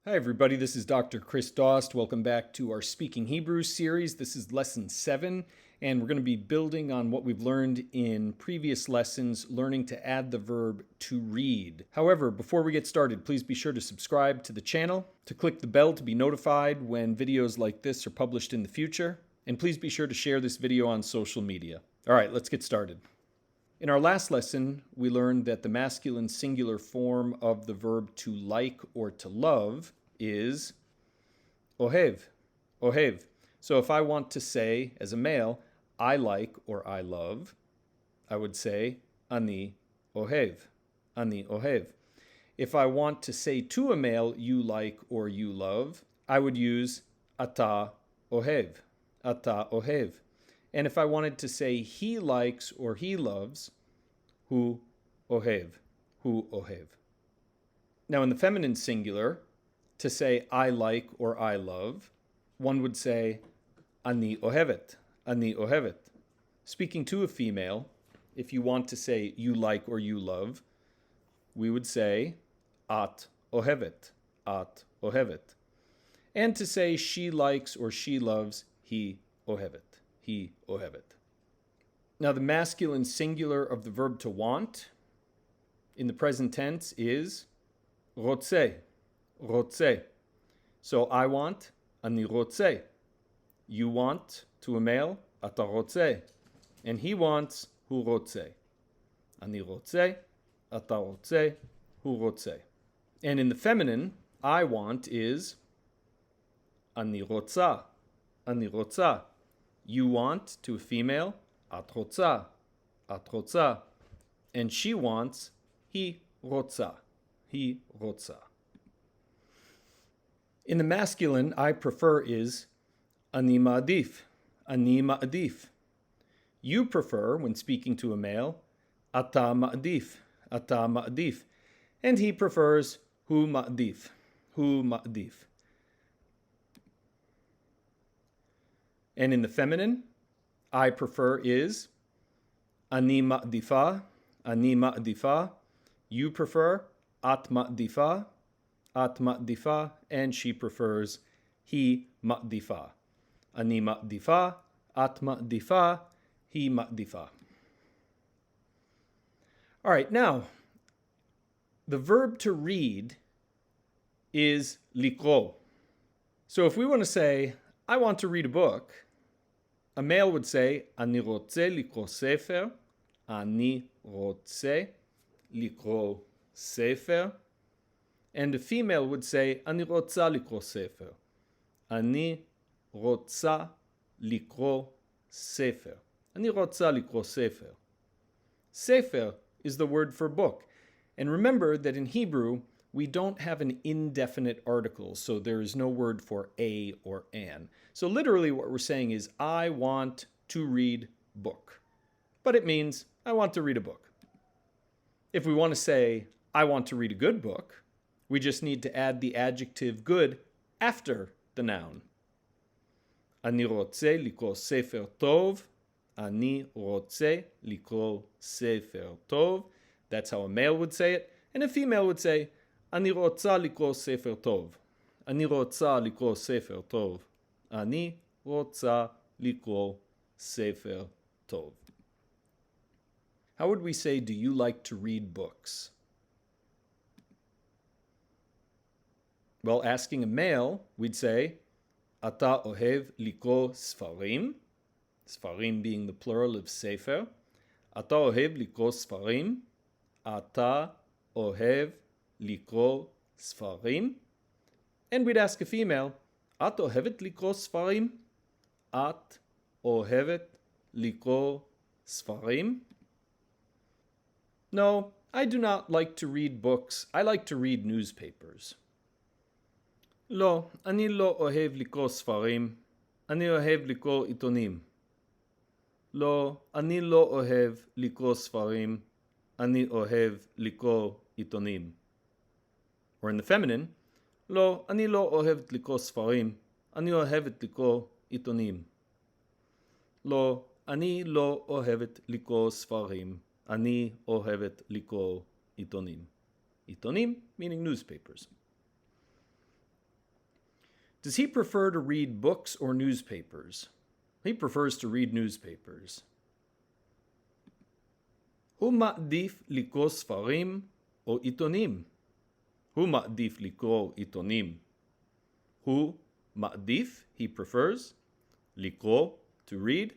Hi everybody, this is Dr. Chris Dost. Welcome back to our Speaking Hebrew series. This is lesson 7, and we're going to be building on what we've learned in previous lessons, learning to add the verb to read. However, before we get started, please be sure to subscribe to the channel, to click the bell to be notified when videos like this are published in the future, and please be sure to share this video on social media. All right, let's get started. In our last lesson, we learned that the masculine singular form of the verb to like or to love is ohev, ohev. So if I want to say, as a male, I like or I love, I would say ani ohev, ani ohev. If I want to say to a male, you like or you love, I would use ata ohev, ata ohev. And if I wanted to say he likes or he loves, hu ohev, hu ohev. Now in the feminine singular, to say I like or I love, one would say ani ohevet, ani ohevet. Speaking to a female, if you want to say you like or you love, we would say at ohevet, at ohevet. And to say she likes or she loves, he ohevet, he ohevet. Now the masculine singular of the verb to want in the present tense is rotze, rotze. So I want, ani rotze. You want, to a male, ata rotze. And he wants, hu rotze. Ani rotze, ata rotze, hu rotze. And in the feminine, I want is ani rotza, ani rotza. You want, to a female, at rotza, at rotza. And she wants, he rotza, he rotza. In the masculine, I prefer is ani ma'adif, ani ma'adif. You prefer, when speaking to a male, ata ma'adif, ata ma'adif. And he prefers hu ma'adif, hu ma'adif. And in the feminine, I prefer is ani ma'adifa, ani ma'adifa. You prefer at ma'adifa, at ma'difa, and she prefers he ma'difa. Ani ma'difa, at ma'difa, he ma'difa. All right, now, the verb to read is likro. So if we want to say, I want to read a book, a male would say, ani rotze likro sefer, ani rotze likro sefer. And a female would say, ani rotza likro sefer. Ani rotza likro sefer. Ani rotza likro sefer. Sefer is the word for book. And remember that in Hebrew, we don't have an indefinite article, so there is no word for a or an. So literally what we're saying is, I want to read book. But it means, I want to read a book. If we want to say, I want to read a good book, we just need to add the adjective good after the noun. Ani rotze likro sefer tov. Ani rotze likro sefer tov. That's how a male would say it. And a female would say, ani rotza likro sefer tov. Ani rotza likro sefer tov. Ani rotza likro sefer tov. How would we say, do you like to read books? Well, asking a male, we'd say, ata ohev likro sfarim, sfarim being the plural of sefer. Ata ohev likro sfarim, ata ohev likro sfarim. And we'd ask a female, at ohevet likro sfarim, at ohevet likro sfarim. No, I do not like to read books. I like to read newspapers. לא, אני לא אוהב לקרוא ספרים, אני אוהב לקרוא עיתונים. לא, אני לא אוהב לקרוא ספרים, אני אוהב לקרוא עיתונים. Or in the feminine, לא, אני לא אוהבת לקרוא ספרים, אני אוהבת לקרוא עיתונים. לא, אני לא אוהבת לקרוא ספרים, אני אוהבת לקרוא עיתונים. עיתונים meaning newspapers. Does he prefer to read books or newspapers? He prefers to read newspapers. הוא מעדיף לקרוא ספרים או עיתונים? הוא מעדיף לקרוא עיתונים. הוא מעדיף, he prefers, לקרוא, to read.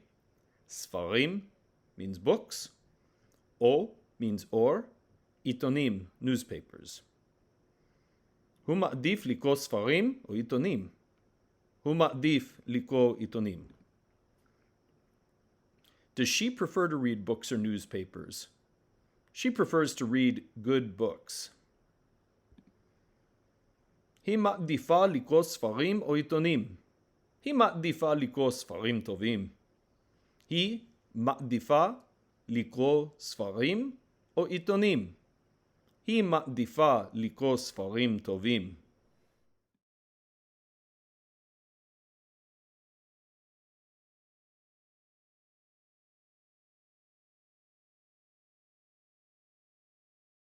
ספרים means books. או means or. עיתונים, newspapers. הוא מעדיף לקרוא ספרים או עיתונים? הוא מעדיף לקרוא עיתונים. Does she prefer to read books or newspapers? She prefers to read good books. היא מעדיפה לקרוא ספרים או עיתונים? היא מעדיפה לקרוא ספרים טובים. היא מעדיפה לקרוא ספרים או עיתונים? היא מעדיפה לקרוא ספרים טובים.